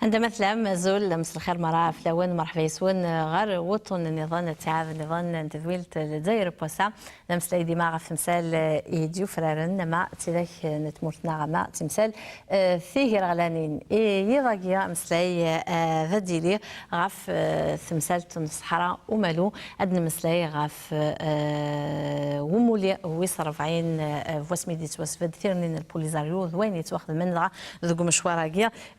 عندما مثلا زول مس الخير مرا فلاون مرحبا يسون غير وطن النظام تاع نظام تذويل الجزائر بوسا نمس لي ديما في مثال يديو فرارن ما تيدك نتمرتنا ما تمثال فيه رغلانين يضاقيا مسلاي ذديلي غاف تمثال الصحراء ومالو ادن مسلاي غاف ومولي ويصرف عين فوسميدي توسفد ثيرنين البوليزاريو وين يتواخذ من ذوق مشوارا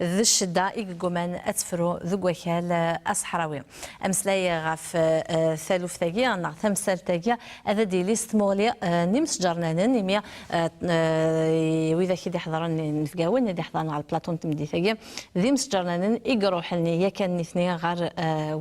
ذي الشدة يقومان أتفرو ذوق وكال أصحراوي أمسلاي غاف ثالوث تاقيا نغ ثمثال تاقيا هذا دي ليست مغلي نمس جرنانا نميا وإذا كي يحضرن نفقاون ندي حضرن على البلاطون تمدي تاقيا ذي مس جرنانا يقروح لني كان نثني غير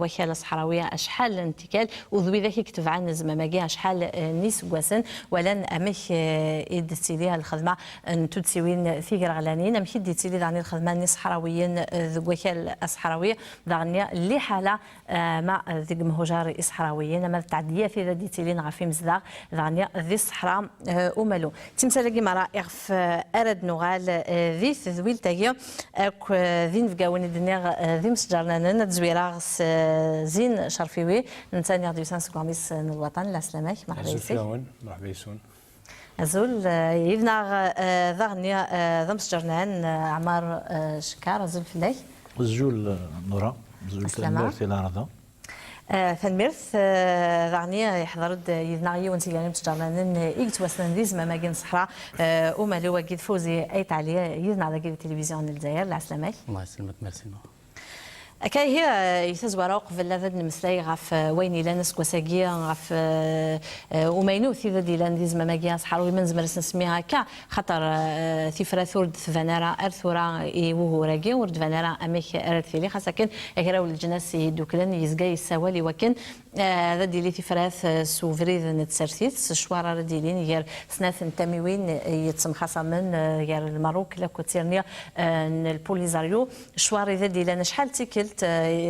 وكالة صحراوية أشحال انتكال وذوي ذاك يكتب عن نزمة ماقي أشحال نيس قواسن ولن أمش يدتيليها الخدمة تدسيوين ثيقر غلانين أمش يدتيلي دعني الخدمة نيس صحراويين ذو وكالة الصحراوية دعني اللي حالة مع ذي مهجار الصحراويين أما التعدية في ذا ديتيلين غافي مزداغ دعني ذي الصحراء ومالو تمثال مرا يغف أرد نغال ذي ذويل تاقيا ذي نفقاوني دنيا ذي مسجرنا نتزويرا زين شرفيوي نتاني غدي يسان سكواميس الوطن لا سلامك مرحبا يسون مرحبا يسون أزول يبنى ذغني ذمس جرنان عمار شكار أزول فلاي زجول نورا زجول تنميرث إلى رضا فالميرث ذغني يحضر يذنغي وانتيغاني بس جرنان إيكت وسنديز ما ماجين صحراء ومالو وقيد فوزي أي تعليق يذنع ذاك التلفزيون الجزائر لا سلامك الله يسلمك ميرسي أكاي هي يتزوراق في اللذذ نمسلاي غاف ويني لانس كوساقيا غاف ومينو ثيذا دي لانديز مماقيا صحراوي من زمرس نسميها كا خطر ثيفرا ثورد ثفانارا أرثورا إيوه راقي ورد فانارا أميك أرد فيلي خاصة كن أكراو الجناس يدوكلن يزقاي السوالي وكن ذا دي لي ثيفراث سوفريذ نتسرسيث شوارا رديلين يار سناث تاميوين يتسم خاصة من يار الماروك لاكو تيرنيا البوليزاريو شواري ذا دي لان شحال تيكل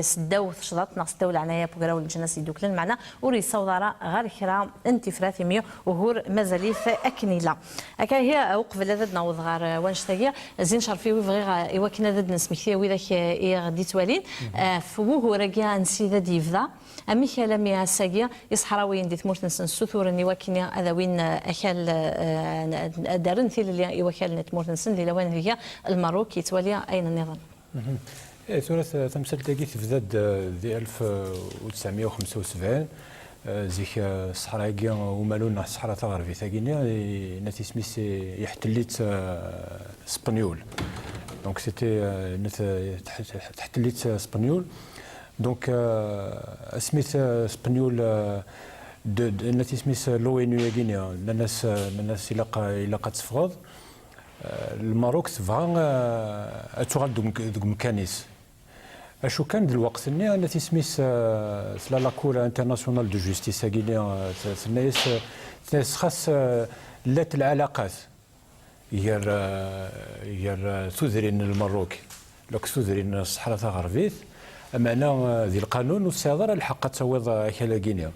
سداو شضات ناقص العنايه بوكراو الجناس يدوكلن معنا وري صوضاره غير خرا انت فراثيميو وهور مازاليث اكنيلا هكا هي وقف لذد نوض غير وانشتاقيا زين شرفي وفغي ايواكنا ذد نسميثيا وذاك غدي توالين فوه راكيا نسي ذا ديفذا امي كلامي ساقيا يصحراويين دي ثمورت نسن سثور نيواكنا اذاوين اكل دارن ثيل اللي ايواكل نتمورت نسن اللي لوين هي الماروك يتوالي اين النظام ثلاث تمثال تاقي تفداد ذي 1975 زيك الصحراء ومالونا الصحراء تغربي ثاقينا ناتي سميس يحتليت اسبانيول دونك سيتي تحتليت اسبانيول دونك سميت اسبانيول ناتي سميس لو انو ياكينيا الناس إلا تفغض الماروك تبغى تغال دوك مكانيس اشو كان دلوقت ني انا تسميس سلا لا كور انترناسيونال دو جوستيس غينيا الناس خاص لات العلاقات يا ثذرين المروك لوك ثذرين الصحراء الغربيه معنا ذي القانون والصيادره الحق تصوض كلا غينيا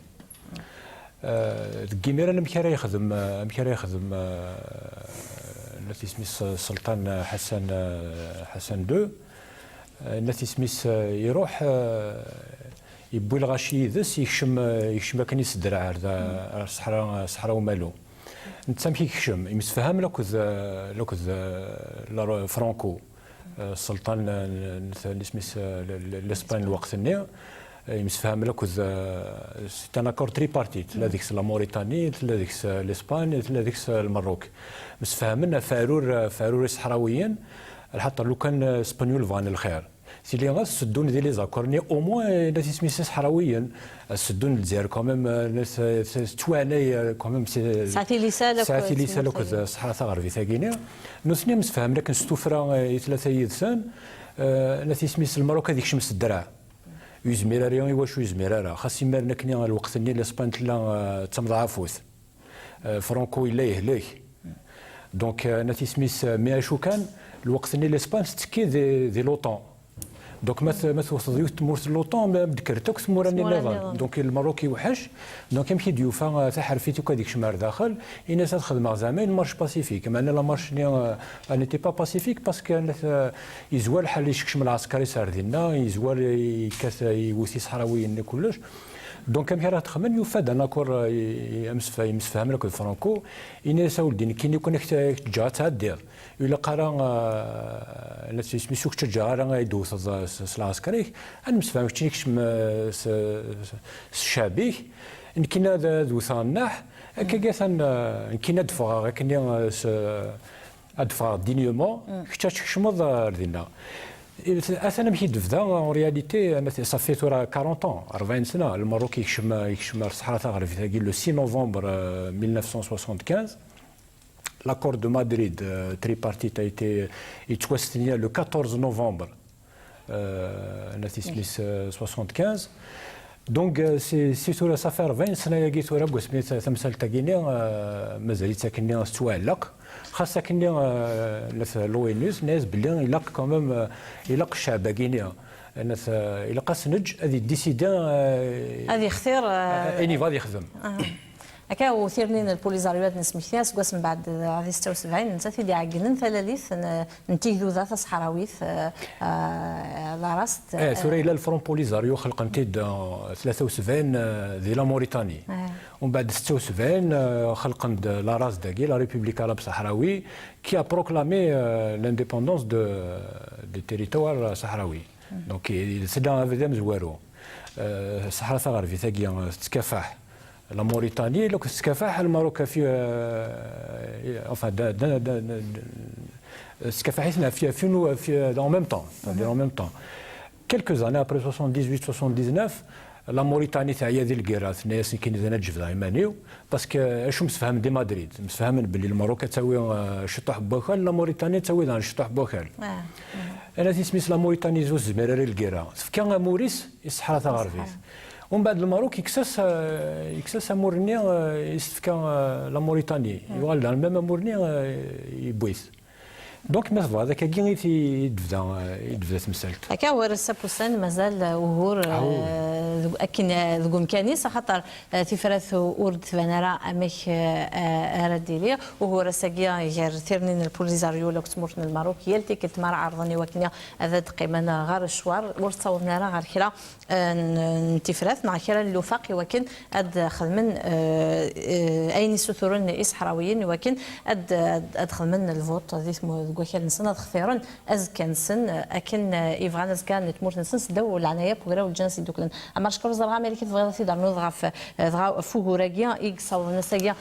الكيميرا مكارا يخدم التي سميس سلطان حسن دو التي سميس يروح يبوي الغاشي ذس يكشم كنيس الدرع الصحراء ومالو نتسامح يكشم يمسفهم لوكذ فرانكو السلطان اللي سميس الاسبان الوقت النيا يمسفهم لك سي ان اكور تريبارتيت لا ديك لا موريتاني لا ديك الاسبان لا ديك المروك مسفهمنا فارور صحراويين حتى لو كان اسبانيول فان الخير سي لي غاس سدون دي لي زاكورني او موان ناس سميس صحراويين سدون الجزائر كوميم ناس تواني كوميم ساعتي لي سالك الصحراء الغربيه ثاقينا نوثني مسفهم لكن ستوفرا ثلاثه يدسان ناس سميس المروك هذيك شمس الدرع يزمير ريان واش يزمير خاص يمارنا كني الوقت اللي الاسبان تلا تمضعفوث فرانكو الا يهلك دونك ناتي سميس مي اشو كان الوقت اللي الاسبان تكي دي لوطون دونك ما توصل تمورت لوطون ما بذكرتك ثموراني النظام دونك الماروكي وحش دونك يمكن ديوفا تحرفيتو كديك شمار داخل الناس تخدم زعما مارش باسيفيك معنا لا مارش نيتي با باسيفيك باسكو يزوال حال يشكشم العسكري ساردينا يزوال يكاث يوثي صحراويين كلش دونك كم راه تخمن يفاد انا كور يمسفهم لك فرانكو الناس ولدي كي يكون جا تعدير الا قرا لا سميتو تشجع راه يدوس العسكري انا مسفهم كيكشم الشعبي كنا دوثا الناح كاثان كنا دفع كنا ادفع دينيومون كتشمض ردينا انا مشيت دفدا اون رياليتي انا صافي ترى 40 40 سنه الماروكي يكشم الصحراء الغربيه لو 6 نوفمبر 1975 l'accord de Madrid tripartite a été signé le 14 novembre 1975 دونك سي سورة سافر 20 سنه لقيت ورا بسميت تمثال تاكيني مازال تاكيني استوعلق خاصة كني لوينوس ناس بلي يلاق كومام يلاق الشعب كينيا الناس يلاق سنج هذه ديسيدا هذه اختيار اني غادي يخدم هكا وثيرنين البوليزاريوات نسميتياس قسم بعد غادي 76 انت تيدي عقلن ثلاث نتيجو ذات صحراويث لا راست سوري لا الفرون بوليزاريو خلقنتي 73 ذي لا موريتاني ومن بعد 76 خلقن لا راس داكي لا ريبوبليك العرب صحراوي كي ا بروكلامي لانديبوندونس دو تيريتوار صحراوي دونك سي دان فيدام زوارو الصحراء الغربيه ثاقيه تكافح لا موريتاني لو تكافح الماروك في تكافحنا في en même temps c'est-à-dire en même temps quelques années après 78 79 لا موريتاني تعيا ذي الكيرات ناس كاين زنا جفدا يمانيو باسكو اش مسفهم دي مدريد مسفهم باللي الماروك تسوي شطوح بوخال لا موريتاني تسوي دان شطوح بوخال انا تسميت لا موريتاني زوز زميراري الكيرا فكان موريس الصحراء الغربيه ومن بعد الماروك يكسس مورني يستفكا لا موريتاني يوال المام مورني يبويث دونك مثلا هذاك كي يدفدا تمثلت هكا هو السابوسان مازال وهور اكن ذكم كانيس خاطر تفرث ورد فنرا امك رديلي وهو رساقيا غير ثيرنين البوليزاريو لو تمرتن الماروك يلتي كنت مر عرضني وكنا هذا قيمنا غير الشوار ورتصورنا راه غير كلا تفرث مع كلا اللوفاقي وكن اد خدمن اين سثورن صحراويين وكن ادخل من الفوت هذه اسمه كوكال نسن خثيرا از كان سن اكن ايفغان از كان تمرت نسن دو العنايه بغرا والجنسي دوكلن اما شكر زرغا ملكي تبغي تدار نوضغا في فوغوراكيا اكساو نسايا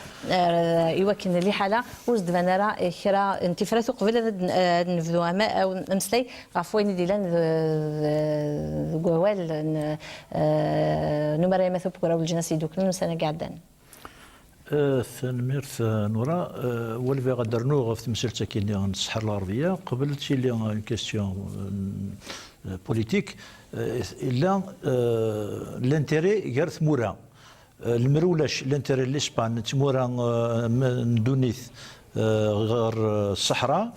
يوكن لي حاله وزد فنرا خرا انتفرات قبل نفذو ما او نمسلي غفوين ديلان غوال نمر مثل بغرا والجنسي دوكلن سنه قاعدان ثنميرت نورا ولفي غدرنو في تمثيلتا كاين الصحراء الغربيه قبل تشي لي اون كيستيون بوليتيك الا لانتيري غير ثمورا المرولاش لانتيري لاسبان تمورا ندونيث غير الصحراء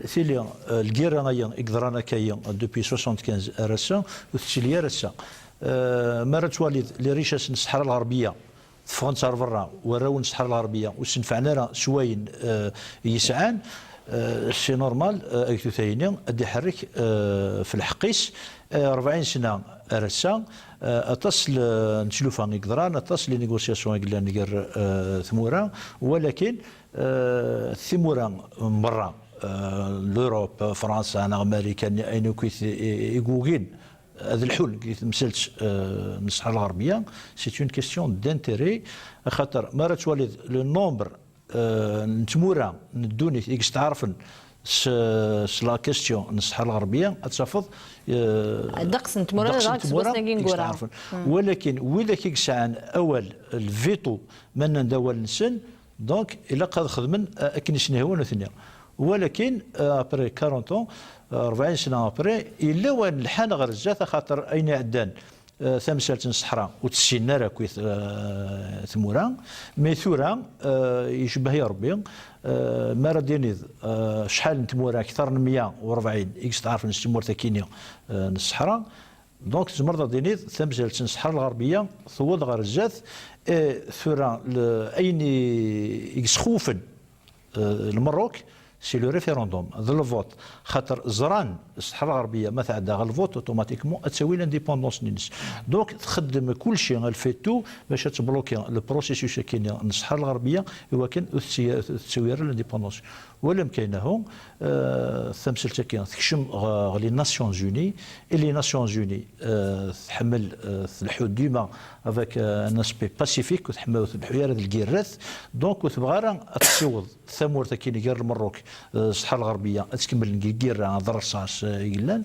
ثيليا الكيرا غايا اقدرانا كايا دوبي 75 ارسا وتشيليا رسا مرات والد لي ريشاس الصحراء الغربيه فرنسا برا وراون الصحراء الغربيه وسنفعنا راه شوين يسعان سي نورمال اكتو ثاني ادي حرك في الحقيس 40 سنه رسا اتصل نشلوفها نقدران اتصل لي نيغوسياسيون قلنا نقر ثمورا ولكن ثمورا برا لوروب فرنسا انا امريكا اين كيف يقوقين هذا الحل كي مسلت من الصحراء الغربيه سي اون كيستيون دانتيري خاطر مرة توالد لو نومبر نتمورا ندوني يكس تعرفن لا كيستيون من الصحراء الغربيه تصفض دقس نتمورا داكس بس نقول ولكن واذا كيكس عن اول الفيتو من ندول نسن دونك الا قد خدمن اكنش نهون ثانيه ولكن ابري 40 40 سنه ابري الا وين الحان غير الزات خاطر اين عدان ثمسالة الصحراء وتسينا راه كويس ثمورا مي ثورا يشبه يا ربي ما راه دينيذ شحال نتمورا اكثر من 140 اكس تعرف نستمر تاكينيا الصحراء دونك تمرض دينيذ ثمسالة الصحراء الغربيه ثوض غير الزاث ثورا اين يسخوفن المروك سي لو ريفيروندوم ذا الفوت خاطر زران الصحراء الغربيه ما تعدى الفوت اوتوماتيكمون تساوي لانديبوندونس نينس دونك تخدم كل شيء الفيتو باش تبلوكي لو بروسيسيوس كاين الصحراء الغربيه هو كان تساوي لانديبوندونس ولم كاينه ثمثل كاين تكشم لي ناسيون زوني لي ناسيون زوني تحمل الحدود ديما افيك ان اسبي باسيفيك وتحمل الحياه الكيرث دونك وتبغى تصوض ثمور كاين غير المروك الصحراء الغربيه تكمل الكير ضرصاص يلان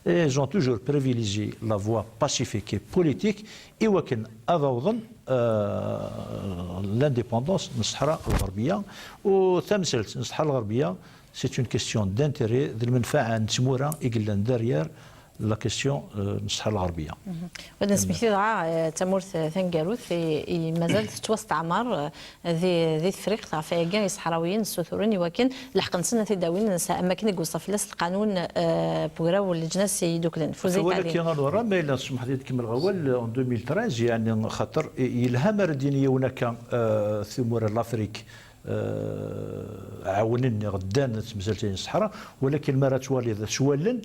ils ont toujours privilégié la voie pacifique et politique et وكن أضوضن l'indépendance من الصحراء الغربية وتمثل الصحراء الغربية c'est une question d'intérêt المنفعة نتمورا يقلن دارير لا كيستيون الصحراء الغربيه. بالنسبه لي تمورث ثنقاروث مازال توستعمر ذي فريق تاع فايقان الصحراويين السوثورين ولكن لحق نسنا تداوين اماكن يوصف لس القانون بوغراو الجناس يدوكلن فوزيت عليه. ولكن غنورا ما الا سمح لي نكمل غوال 2013 يعني خاطر يلهم الدينيه هناك ثمور لافريك عاونني غدان تمثلتين الصحراء ولكن مرة توالي سوالن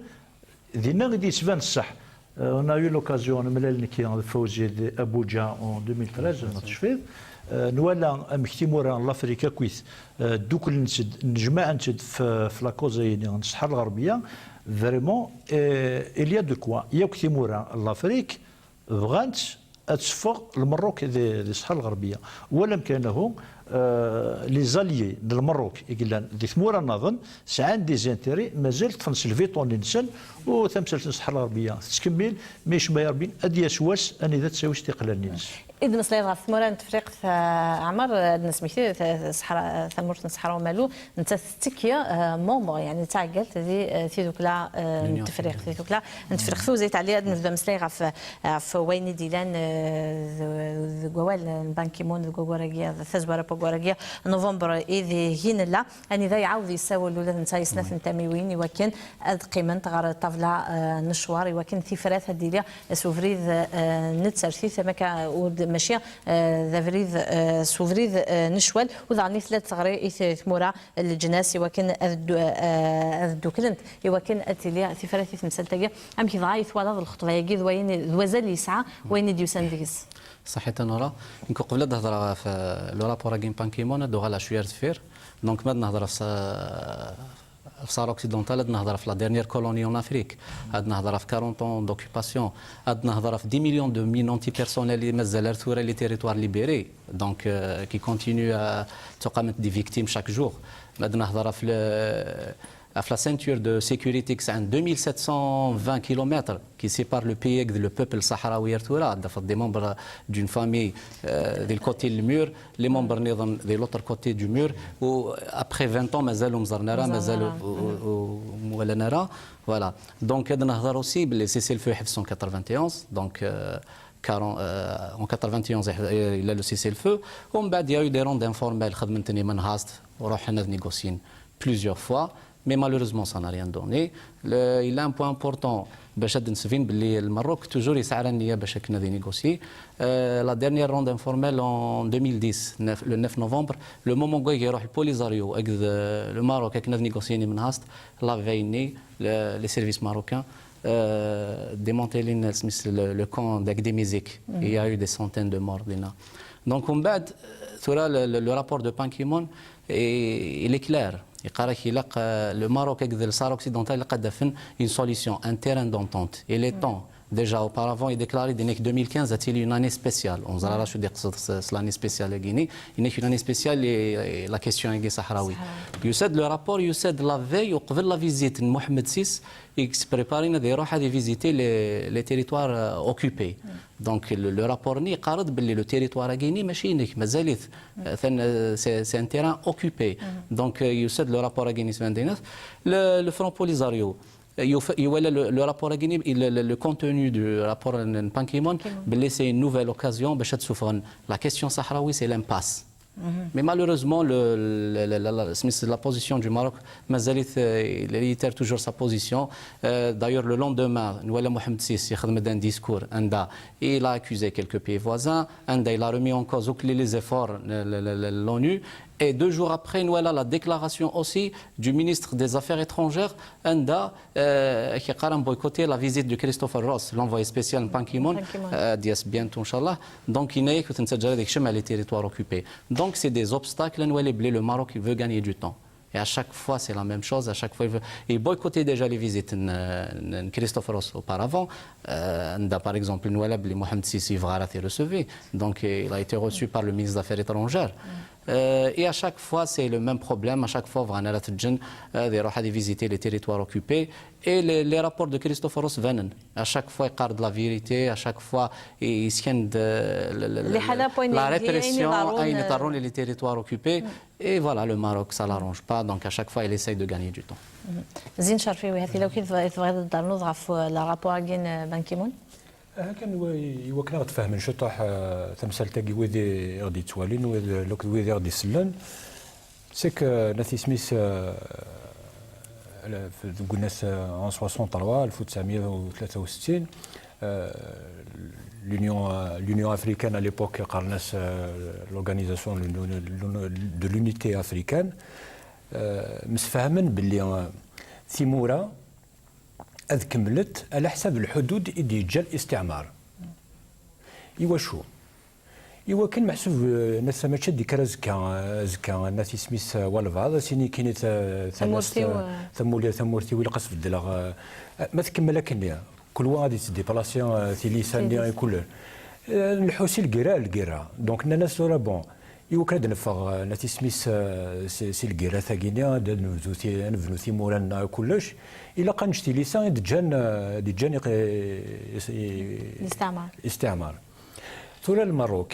دينا غادي يتبان الصح on a eu l'occasion ملال كي فوزي ابوجا en 2013 نتشفيد نوالا مكتمورا لافريكا كويس دوك نجمع نتد في لاكوزاين الصحراء الغربيه فريمون il y a de quoi ياك تيمورا لافريك بغات تصفق المروك دي الصحراء الغربيه ولم كانه لي زاليي للمروك يقول دي ثمورا نظن ساعان دي زانتيري مازال تفنس الفيتون الانسان وتمثل الصحراء الغربيه تكمل مش ما يربين ادي سواس اني ذات تساوي استقلال الناس إذا نصلي ثمورا تفريق عمر نسميتي صحراء ثمورة الصحراء ومالو أنت تكيا مومبر يعني تاع قالت هذه في ذوك لا نتفريق في ذوك لا نتفريق ثوزيت عليها نبدا مسلي في وين ديلان جوال بانكيمون غوغوراغيا ثزبره بوغوراغيا نوفمبر إذا هنا لا أني ذا يعاود يساوي الولاد نتاع يسناف نتاميوين ولكن قيمة غير طفله نشوار ولكن في فرات هديليا سوفريد نتسر في ثمك ماشي ذا فريد سوفريد نشوال وذعني ثلاث صغري ثمورا الجناسي وكان الدوكلنت وكان اتليا في فرات مثل ام كي ضايف ولا الخطوه يجي وين الوزن يسعى وين ديوسان فيكس صحيت نورا يمكن قبل نهضر في لو رابور كين بانكيمون دو غالا شويه فير دونك ما نهضر في الصحراء اوكسيدونتال نهضر في لا ديرنيير كولوني اون افريك نهضر في 40 ans دوكيباسيون نهضر في 10 مليون دو مين انتي بيرسونيل اللي مازال ثورة لي تيريتوار ليبيري دونك كي كونتينيو تقامت دي فيكتيم شاك جور نهضر في la ceinture de sécurité qui est 2720 km qui sépare le pays de le peuple sahraoui des membres d'une famille du côté du mur, les membres de l'autre côté du mur ou après 20 ans mazalou mzarnara mazalou moulanara voilà donc نهضر aussi les cessez-le-feu 1991 donc en 91 il a le cessez-le-feu ومن بعد il y a eu des rondes informelles خدمتني من هاست ورحنا négocier plusieurs fois mais malheureusement ça n'a rien donné. Il a un point important باش نسفين باللي الماروك توجور يسعى النيه باش كنا négocier. La dernière ronde informelle en 2010 le 9 novembre le moment où يروح البوليزاريو le Maroc كنا négocier من هاست la veille les services marocains démantelé le camp d'Agdemizek. Il y a eu des centaines de morts. Donc on بعد le rapport de Ban Ki-moon il est clair. Le Maroc et le Sahara occidental ont une solution, un terrain d'entente. Il est temps. Déjà auparavant, il déclarait que 2015 était une année spéciale. On a l'année spéciale à Guinée. Il est une année spéciale et la question est sahraoui. Le rapport, la veille, avant la visite de Mohamed VI, il se préparait à visiter les territoires occupés. Donc le rapport dit que le territoire à Guinée, c'est un terrain occupé. Donc le rapport à Guinée, le Front Polisario. voilà le rapport le contenu du rapport Ban Ki-moon, c'est une nouvelle occasion. La question sahraoui, c'est l'impasse. Mais malheureusement, la position du Maroc, il réitère toujours sa position. D'ailleurs, le lendemain, Mohamed Sissi a fait un discours, il a accusé quelques pays voisins, il a remis en cause les efforts de l'ONU. Et 2 jours après, nous avons la déclaration aussi du ministre des Affaires étrangères, qui a boycotté la visite de Christopher Ross, l'envoyé spécial Ban Ki-moon, bientôt, Inch'Allah. Donc, il n'y a que les territoires occupés. Donc, c'est des obstacles. Le Maroc veut gagner du temps. Et à chaque fois, c'est la même chose. À chaque fois, il boycottait déjà les visites de Christopher Ross auparavant. Par exemple, Mohamed Sissi a été reçu. Donc, il a été reçu par le ministre des Affaires étrangères. Et à chaque fois, c'est le même problème. À chaque fois, on va visiter les territoires occupés. Et les rapports de Christopher Ross viennent. À chaque fois, il garde la vérité. À chaque fois, il scanne la répression et les territoires occupés. Et voilà, le Maroc, ça ne l'arrange pas. Donc, à chaque fois, il essaye de gagner du temps. زين شرفي وهذه لو كنت تبغي تنوض في الرابور كاين بان كيمون كان يوكنا غتفهم نشطح تمثال تاكي ويدي غادي توالين ويدي غادي يسلن سيك ناثي سميث قلنا en 63 1963 l'Union africaine à l'époque قرناس l'organisation de l'unité africaine مسفهمن باللي ثيمورا أذ كملت على حساب الحدود اللي جا الاستعمار. إيوا شو؟ إيوا كان محسوب ناس ما تشد كرا زكا ناس سميث والفاض سيني كاينت ثمورتي ولا قصف الدلاغ ما تكمل كنيا كل واحد غادي تديبلاسي في لسان كل الحوسي القراء دونك الناس راه بون إيوا كان نفغ ناتي سميث سي القراء ثاقينيا نبنو ثيموران كلش إلا قنشتي لسان دي جان الاستعمار ثورة المروك